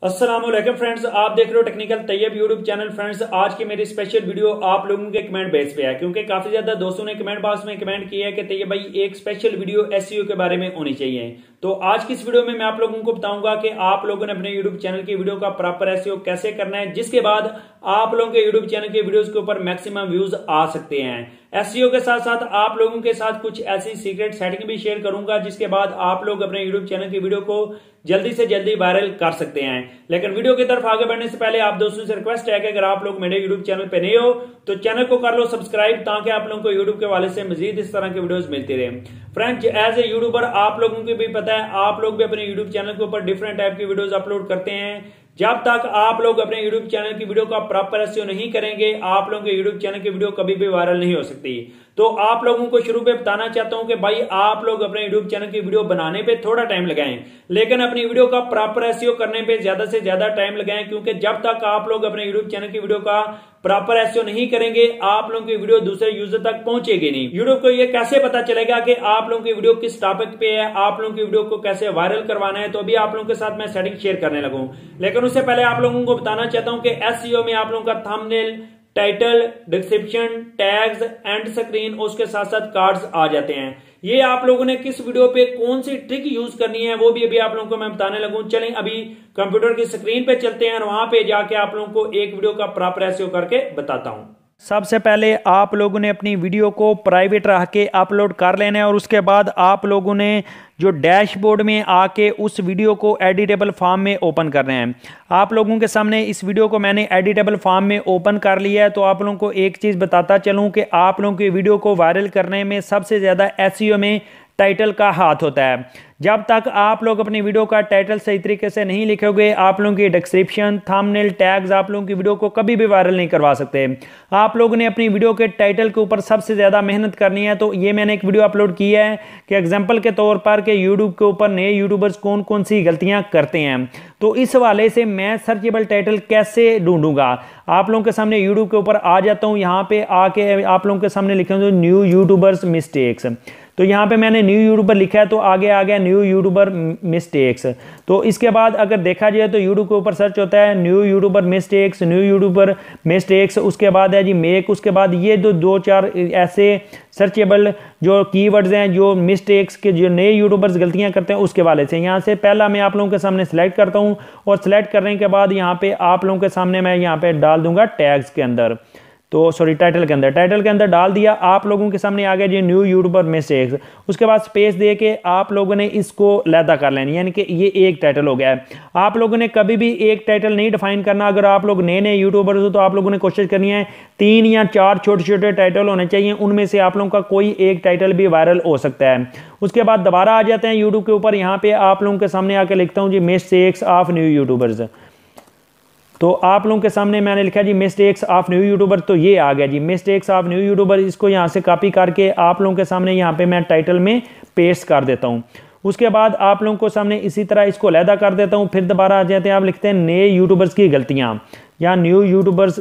अस्सलामुअलैकुम फ्रेंड्स, आप देख रहे हो technical Tayyab YouTube channel. Friends, आज की मेरी स्पेशल वीडियो आप लोगों के कमेंट बेस पे है, क्योंकि काफी ज्यादा दोस्तों ने कमेंट बॉक्स में कमेंट किया है कि तैयब भाई एक स्पेशल वीडियो एसईओ के बारे में होनी चाहिए। तो आज की इस वीडियो में मैं आप लोगों को बताऊंगा कि आप लोगों ने अपने यूट्यूब चैनल की वीडियो का प्रॉपर एसईओ कैसे करना है, जिसके बाद आप लोगों के यूट्यूब चैनल के वीडियोस के ऊपर मैक्सिमम व्यूज आ सकते हैं। एसईओ के साथ साथ आप लोगों के साथ कुछ ऐसी सीक्रेट सेटिंग भी शेयर करूंगा, जिसके बाद आप लोग अपने यूट्यूब चैनल की वीडियो को जल्दी से जल्दी वायरल कर सकते हैं। लेकिन वीडियो की तरफ आगे बढ़ने से पहले आप दोस्तों से रिक्वेस्ट है कि अगर आप लोग मेरे यूट्यूब चैनल पे नए हो तो चैनल को कर लो सब्सक्राइब, ताकि आप लोगों को यूट्यूब के हवाले से मजीद इस तरह की वीडियोस मिलती रहे। फ्रेंड्स, एज ए यूट्यूबर आप लोगों को भी पता है, आप लोग भी अपने यूट्यूब चैनल के ऊपर डिफरेंट टाइप की वीडियोस अपलोड करते हैं। जब तक आप लोग अपने यूट्यूब चैनल की वीडियो का प्रॉपर एसईओ नहीं करेंगे, आप लोगों के यूट्यूब चैनल की वीडियो कभी भी वायरल नहीं हो सकती। तो आप लोगों को शुरू में बताना चाहता हूं कि भाई आप लोग अपने यूट्यूब चैनल की वीडियो बनाने पे थोड़ा टाइम लगाएं, लेकिन अपनी वीडियो का प्रॉपर एसईओ करने पे ज्यादा से ज्यादा टाइम लगाएं, क्योंकि जब तक आप लोग अपने यूट्यूब चैनल की वीडियो का प्रॉपर एसईओ नहीं करेंगे, आप लोगों की वीडियो दूसरे यूजर तक पहुंचेगी नहीं। यूट्यूब को ये कैसे पता चलेगा कि आप लोगों की वीडियो किस टॉपिक पे है, आप लोगों की वीडियो को कैसे वायरल करवाना है। तो अभी आप लोगों के साथ मैं सेटिंग शेयर करने लगूं, लेकिन उससे पहले आप लोगों को बताना चाहता हूं कि एसईओ में आप लोगों का thumbnail, title, description, tags, and screen, उसके साथ साथ कार्ड्स आ जाते हैं। ये आप लोगों ने किस वीडियो पे कौन सी ट्रिक यूज करनी है वो भी अभी आप लोगों को मैं बताने लगूं। चलें अभी कंप्यूटर की स्क्रीन पे चलते हैं और वहां पे जाके आप लोगों को एक वीडियो का प्रॉपर एसईओ करके बताता हूं। सबसे पहले आप लोगों ने अपनी वीडियो को प्राइवेट रख के अपलोड कर लेना है, और उसके बाद आप लोगों ने जो डैशबोर्ड में आके उस वीडियो को एडिटेबल फॉर्म में ओपन करना है। आप लोगों के सामने इस वीडियो को मैंने एडिटेबल फॉर्म में ओपन कर लिया है। तो आप लोगों को एक चीज़ बताता चलूँ कि आप लोगों की वीडियो को वायरल करने में सबसे ज़्यादा एसईओ में टाइटल का हाथ होता है। जब तक आप लोग अपनी वीडियो का टाइटल सही तरीके से नहीं लिखोगे, आप लोगों की डिस्क्रिप्शन, थंबनेल, टैग्स आप लोगों की वीडियो को कभी भी वायरल नहीं करवा सकते। आप लोगों ने अपनी वीडियो के टाइटल के ऊपर सबसे ज़्यादा मेहनत करनी है। तो ये मैंने एक वीडियो अपलोड की है कि एग्जाम्पल के तौर पर कि यूट्यूब के ऊपर नए यूट्यूबर्स कौन कौन सी गलतियाँ करते हैं। तो इस हवाले से मैं सर्चेबल टाइटल कैसे ढूंढूंगा, आप लोगों के सामने यूट्यूब के ऊपर आ जाता हूँ। यहाँ पे आके आप लोगों के सामने लिखा न्यू यूट्यूबर्स मिस्टेक्स, तो यहाँ पे मैंने न्यू यूट्यूबर लिखा है, तो आगे आ गया न्यू यूट्यूबर मिस्टेक्स। तो इसके बाद अगर देखा जाए तो यूट्यूब के ऊपर सर्च होता है new YouTuber mistakes, new YouTuber mistakes, उसके बाद है जी मेक, उसके बाद ये दो चार ऐसे सर्चेबल जो कीवर्ड्स हैं, जो मिस्टेक्स के जो नए यूट्यूबर्स गलतियां करते हैं उसके वाले से। यहाँ से पहला मैं आप लोगों के सामने सेलेक्ट करता हूँ, और सेलेक्ट करने के बाद यहाँ पे आप लोगों के सामने मैं यहाँ पे डाल दूंगा टैग्स के अंदर, तो सॉरी टाइटल के अंदर डाल दिया। आप लोगों के सामने आ गया जी न्यू यूट्यूबर मिस्टेक्स। उसके बाद स्पेस दे के आप लोगों ने इसको लैदा कर लेना, यानी कि ये एक टाइटल हो गया है। आप लोगों ने कभी भी एक टाइटल नहीं डिफाइन करना। अगर आप लोग नए यूट्यूबर्स हो तो आप लोगों ने कोशिश करनी है 3 या 4 छोटे छोटे टाइटल होने चाहिए, उनमें से आप लोगों का कोई एक टाइटल भी वायरल हो सकता है। उसके बाद दोबारा आ जाते हैं यूट्यूब के ऊपर, यहाँ पे आप लोगों के सामने आके लिखता हूँ जी मिस्टेक्स ऑफ न्यू यूट्यूबर्स। तो आप लोगों के सामने मैंने लिखा जी मिस्टेक्स ऑफ न्यू यूट्यूबर, तो ये आ गया जी मिस्टेक्स ऑफ न्यू यूट्यूबर। इसको यहाँ से कॉपी करके आप लोगों के सामने यहाँ पे मैं टाइटल में पेस्ट कर देता हूँ। उसके बाद आप लोगों को सामने इसी तरह इसको अलहदा कर देता हूँ। फिर दोबारा आ जाते हैं, आप लिखते हैं नए यूट्यूबर्स की गलतियाँ या न्यू यूट्यूबर्स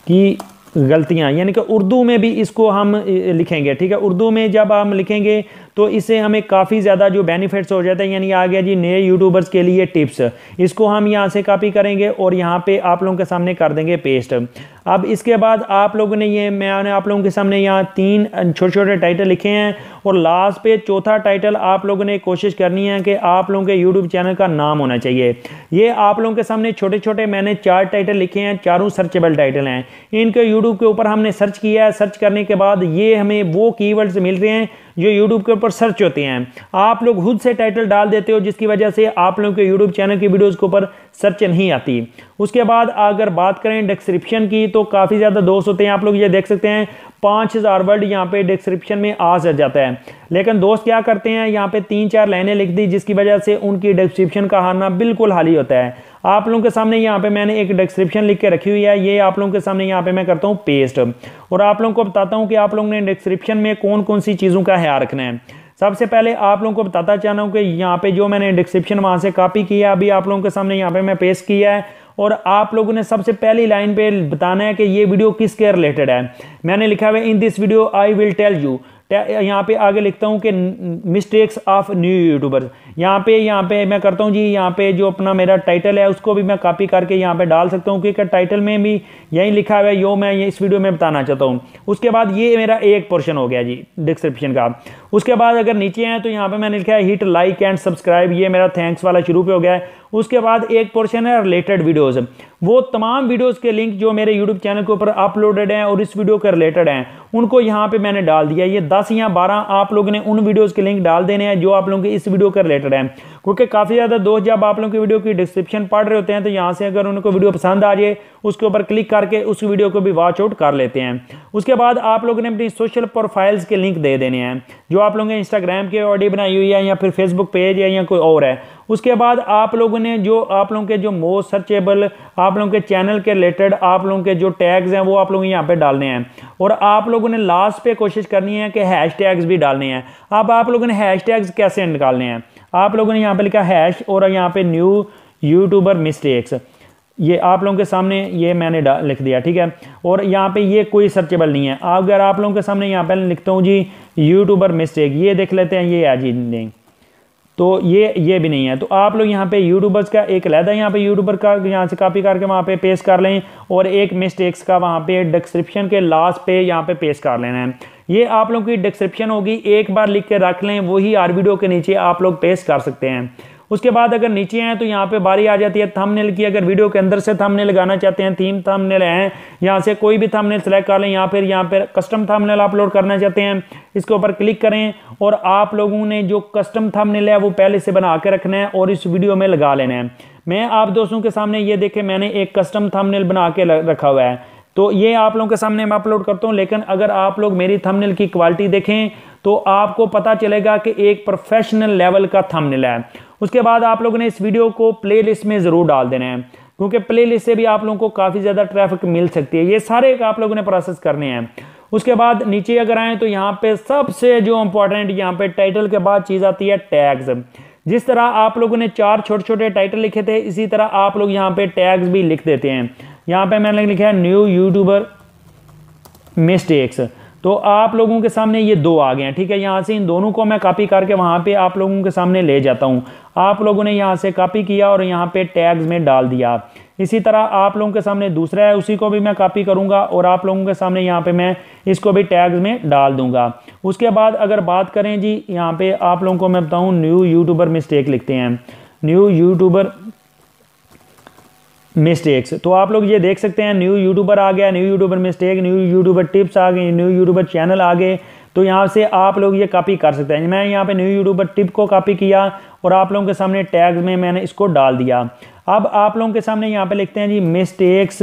की गलतियाँ, यानी कि उर्दू में भी इसको हम लिखेंगे। ठीक है, उर्दू में जब हम लिखेंगे तो इससे हमें काफ़ी ज़्यादा जो बेनिफिट्स हो जाते हैं। यानी आ गया जी नए यूट्यूबर्स के लिए टिप्स, इसको हम यहाँ से कॉपी करेंगे और यहाँ पे आप लोगों के सामने कर देंगे पेस्ट। अब इसके बाद आप लोगों ने मैंने आप लोगों के सामने यहाँ 3 छोटे छोटे टाइटल लिखे हैं, और लास्ट पे चौथा टाइटल आप लोगों ने कोशिश करनी है कि आप लोगों के यूट्यूब चैनल का नाम होना चाहिए। ये आप लोगों के सामने छोटे छोटे मैंने 4 टाइटल लिखे हैं, चारों सर्चेबल टाइटल हैं। इनके यूट्यूब के ऊपर हमने सर्च किया है, सर्च करने के बाद ये हमें वो कीवर्ड्स मिल रहे हैं जो यूट्यूब के ऊपर सर्च होते हैं। आप लोग खुद से टाइटल डाल देते हो, जिसकी वजह से आप लोगों के यूट्यूब चैनल की वीडियोस के ऊपर सर्च नहीं आती। उसके बाद अगर बात करें डिस्क्रिप्शन की, तो काफ़ी ज़्यादा दोस्त होते हैं, आप लोग ये देख सकते हैं 5000 वर्ड यहाँ पे डिस्क्रिप्शन में आ जाता है। लेकिन दोस्त क्या करते हैं, यहाँ पे 3-4 लाइनें लिख दी, जिसकी वजह से उनकी डिस्क्रिप्शन का आना बिल्कुल खाली होता है। आप लोगों के सामने यहाँ पे मैंने एक डिस्क्रिप्शन लिख के रखी हुई है, ये आप लोगों के सामने यहाँ पे मैं करता हूँ पेस्ट, और आप लोगों को बताता हूँ कि आप लोगों ने डिस्क्रिप्शन में कौन कौन सी चीज़ों का ख्याल रखना है। सबसे पहले आप लोगों को बताता चाहता हूँ कि यहाँ पे जो मैंने डिस्क्रिप्शन वहाँ से कॉपी किया, अभी आप लोगों के सामने यहाँ पे मैं पेस्ट किया है, और आप लोगों ने सबसे पहली लाइन पे बताना है कि ये वीडियो किसके रिलेटेड है। मैंने लिखा हुआ है in this video I will tell you यहाँ पे आगे लिखता हूँ कि मिस्टेक्स ऑफ न्यू यूट्यूबर्स। यहाँ पे मैं करता हूँ जी, यहाँ पे जो अपना मेरा टाइटल है उसको भी मैं कॉपी करके यहाँ पे डाल सकता हूँ, क्योंकि टाइटल में भी यही लिखा हुआ है जो मैं ये इस वीडियो में बताना चाहता हूँ। उसके बाद ये मेरा एक पोर्शन हो गया जी डिस्क्रिप्शन का। उसके बाद अगर नीचे हैं तो यहाँ पे मैंने लिखा है हिट लाइक एंड सब्सक्राइब, ये मेरा थैंक्स वाला शुरू पे हो गया है। उसके बाद एक पोर्शन है रिलेटेड वीडियोस, वो तमाम वीडियोस के लिंक जो मेरे यूट्यूब चैनल के ऊपर अपलोडेड हैं और इस वीडियो के रिलेटेड हैं उनको यहाँ पे मैंने डाल दिया। ये 10 या 12 आप लोगों ने उन वीडियोस के लिंक डाल देने हैं जो आप लोगों के इस वीडियो के रिलेटेड हैं, क्योंकि काफ़ी ज़्यादा दोस्त जब आप लोगों की वीडियो की डिस्क्रिप्शन पढ़ रहे होते हैं तो यहाँ से अगर उनको वीडियो पसंद आ जाए उसके ऊपर क्लिक करके उस वीडियो को भी वॉच आउट कर लेते हैं। उसके बाद आप लोगों ने अपनी सोशल प्रोफाइल्स के लिंक दे देने हैं, जो आप लोगों ने इंस्टाग्राम की ऑडी बनाई हुई है या फिर फेसबुक पेज है या कोई और है। उसके बाद आप लोगों ने जो आप लोगों के जो मोस्ट सर्चेबल आप लोगों के चैनल के रिलेटेड आप लोगों के जो टैग्स हैं वो आप लोगों ने यहाँ पे डालने हैं, और आप लोगों ने लास्ट पे कोशिश करनी है कि हैश टैग्स भी डालने हैं। अब आप लोगों ने हैश टैग्स कैसे निकालने हैं, आप लोगों ने यहाँ पे लिखा हैश और यहाँ पे न्यू यूट्यूबर मिस्टेक्स, ये आप लोगों के सामने ये मैंने लिख दिया, ठीक है। और यहाँ पे ये कोई सर्चेबल नहीं है। अगर आप लोगों के सामने यहाँ पे लिखता हूँ जी यूट्यूबर मिस्टेक, ये देख लेते हैं, ये है जी नहीं, तो ये भी नहीं है। तो आप लोग यहाँ पे यूट्यूबर्स का एक अलहदा यहाँ पे यूट्यूबर का यहाँ से कॉपी करके वहाँ पे पेस्ट कर लें, और एक मिस्टेक्स का वहाँ पे डिस्क्रिप्शन के लास्ट पे यहाँ पे पेस्ट कर लेना है। ये आप लोगों की डिस्क्रिप्शन होगी, एक बार लिख के रख लें, वही हर वीडियो के नीचे आप लोग पेस्ट कर सकते हैं। उसके बाद अगर नीचे हैं तो यहाँ पे बारी आ जाती है थंबनेल की। अगर वीडियो के अंदर से थंबनेल लगाना चाहते हैं, थीम थंबनेल हैं, यहाँ से कोई भी थंबनेल सेलेक्ट कर लें, यहाँ पे कस्टम थंबनेल अपलोड करना चाहते हैं, इसके ऊपर क्लिक करें और आप लोगों ने जो कस्टम थंबनेल है वो पहले से बना के रखना है और इस वीडियो में लगा लेना है। मैं आप दोस्तों के सामने ये देखें, मैंने एक कस्टम थंबनेल बना के रखा हुआ है, तो ये आप लोगों के सामने मैं अपलोड करता हूँ। लेकिन अगर आप लोग मेरी थंबनेल की क्वालिटी देखें तो आपको पता चलेगा कि एक प्रोफेशनल लेवल का थंबनेल है। उसके बाद आप लोगों ने इस वीडियो को प्लेलिस्ट में ज़रूर डाल देना है, क्योंकि प्लेलिस्ट से भी आप लोगों को काफ़ी ज़्यादा ट्रैफिक मिल सकती है। ये सारे आप लोगों ने प्रोसेस करने हैं। उसके बाद नीचे अगर आएँ तो यहाँ पे सबसे जो इम्पोर्टेंट यहाँ पे टाइटल के बाद चीज़ आती है टैग्स। जिस तरह आप लोगों ने 4 छोटे छोटे टाइटल लिखे थे, इसी तरह आप लोग यहाँ पे टैग्स भी लिख देते हैं। यहाँ पे मैंने लिखा है न्यू यूट्यूबर मिस्टेक्स, तो आप लोगों के सामने ये 2 आ गए हैं, ठीक है। यहाँ से इन दोनों को मैं कॉपी करके वहाँ पे आप लोगों के सामने ले जाता हूँ। आप लोगों ने यहाँ से कॉपी किया और यहाँ पे टैग्स में डाल दिया। इसी तरह आप लोगों के सामने दूसरा है, उसी को भी मैं कॉपी करूँगा और आप लोगों के सामने यहाँ पे मैं इसको भी टैग्स में डाल दूंगा। उसके बाद अगर बात करें जी, यहाँ पे आप लोगों को मैं बताऊँ न्यू यूट्यूबर मिस्टेक लिखते हैं, न्यू यूट्यूबर मिस्टेक्स, तो आप लोग ये देख सकते हैं न्यू यूट्यूबर आ गया, new YouTuber mistake, new YouTuber tips आ गए, न्यू यूट्यूबर चैनल आ गए। तो यहाँ से आप लोग ये कॉपी कर सकते हैं। मैं यहाँ पे न्यू यूट्यूबर टिप को कॉपी किया और आप लोगों के सामने टैग्स में मैंने इसको डाल दिया। अब आप लोगों के सामने यहाँ पे लिखते हैं जी मिस्टेक्स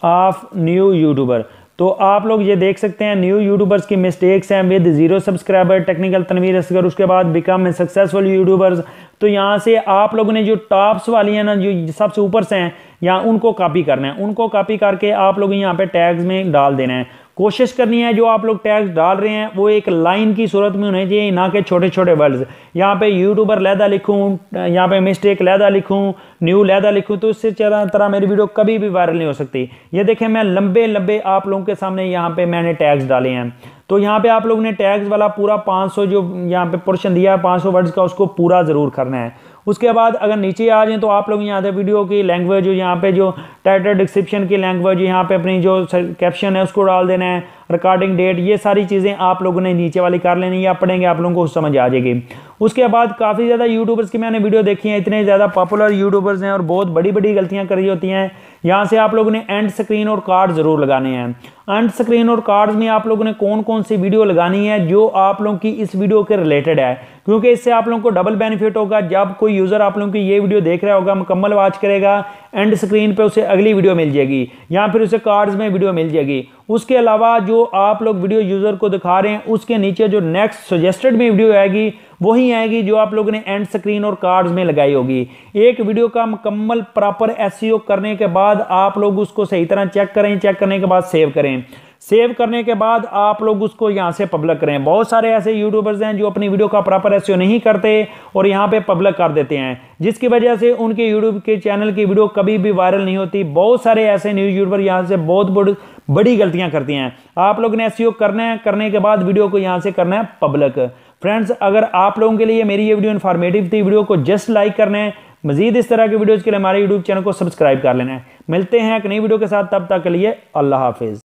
ऑफ न्यू यूट्यूबर, तो आप लोग ये देख सकते हैं न्यू यूट्यूबर्स की मिस्टेक्स हैं with 0 subscriber, technical Tanveer Asghar, उसके बाद बिकम ए सक्सेसफुल यूट्यूबर्स। तो यहाँ से आप लोगों ने जो टॉप्स वाली है ना, जो सबसे ऊपर से हैं, यहाँ उनको कॉपी करना है। उनको कॉपी करके आप लोग यहाँ पे टैग्स में डाल देना है। कोशिश करनी है जो आप लोग टैग्स डाल रहे हैं वो एक लाइन की सूरत में होने चाहिए, ना कि छोटे छोटे वर्ड्स। यहाँ पे यूट्यूबर लहदा लिखूँ, यहाँ पे मिस्टेक लहदा लिखूँ, न्यू लहदा लिखूँ, तो इससे तरह मेरी वीडियो कभी भी वायरल नहीं हो सकती। ये देखें मैं लंबे लंबे आप लोगों के सामने यहाँ पे मैंने टैग्स डाले हैं। तो यहाँ पे आप लोगों ने टैग्स वाला पूरा 500 जो यहाँ पे पोर्शन दिया है 500 वर्ड्स का, उसको पूरा ज़रूर करना है। उसके बाद अगर नीचे आ जाए तो आप लोग यहाँ पे वीडियो की लैंग्वेज, यहाँ पे जो टाइटल डिस्क्रिप्शन की लैंग्वेज, यहाँ पे अपनी जो कैप्शन है उसको डाल देना है, रिकॉर्डिंग डेट, ये सारी चीज़ें आप लोगों ने नीचे वाली कर लेनी, या पढ़ेंगे आप लोगों को समझ आ जाएगी। उसके बाद काफ़ी ज़्यादा यूट्यूबर्स की मैंने वीडियो देखी है, इतने ज़्यादा पॉपुलर यूट्यूबर्स हैं और बहुत बड़ी बड़ी गलतियाँ करी होती हैं। यहाँ से आप लोगों ने एंड स्क्रीन और कार्ड ज़रूर लगाने हैं। एंड स्क्रीन और कार्ड्स में आप लोगों ने कौन कौन सी वीडियो लगानी है जो आप लोगों की इस वीडियो के रिलेटेड है, क्योंकि इससे आप लोगों को डबल बेनिफिट होगा। जब कोई यूज़र आप लोगों की ये वीडियो देख रहा होगा, मुकम्मल वॉच करेगा, एंड स्क्रीन पे उसे अगली वीडियो मिल जाएगी या फिर उसे कार्ड्स में वीडियो मिल जाएगी। उसके अलावा जो आप लोग वीडियो यूज़र को दिखा रहे हैं उसके नीचे जो नेक्स्ट सजेस्टेड में वीडियो आएगी वही आएगी जो आप लोगों ने एंड स्क्रीन और कार्ड्स में लगाई होगी। एक वीडियो का मुकम्मल प्रॉपर एसईओ करने के बाद आप लोग उसको सही तरह चेक करें, चेक करने के बाद सेव करें। सेव करने के बाद आप लोग उसको यहाँ से पब्लिक करें। बहुत सारे ऐसे यूट्यूबर्स हैं जो अपनी वीडियो का प्रॉपर एसईओ नहीं करते और यहाँ पे पब्लिक कर देते हैं, जिसकी वजह से उनके यूट्यूब के चैनल की वीडियो कभी भी वायरल नहीं होती। बहुत सारे ऐसे न्यूज यूट्यूबर यहाँ से बहुत बड़ी गलतियां करती हैं। आप लोग ने एसईओ करना है, करने के बाद वीडियो को यहाँ से करना है पब्लिक। फ्रेंड्स, अगर आप लोगों के लिए मेरी ये वीडियो इन्फॉर्मेटिव थी, वीडियो को जस्ट लाइक करना है। मजीद इस तरह की वीडियोस के लिए हमारे यूट्यूब चैनल को सब्सक्राइब कर लेना है। मिलते हैं एक नई वीडियो के साथ, तब तक के लिए अल्लाह हाफिज।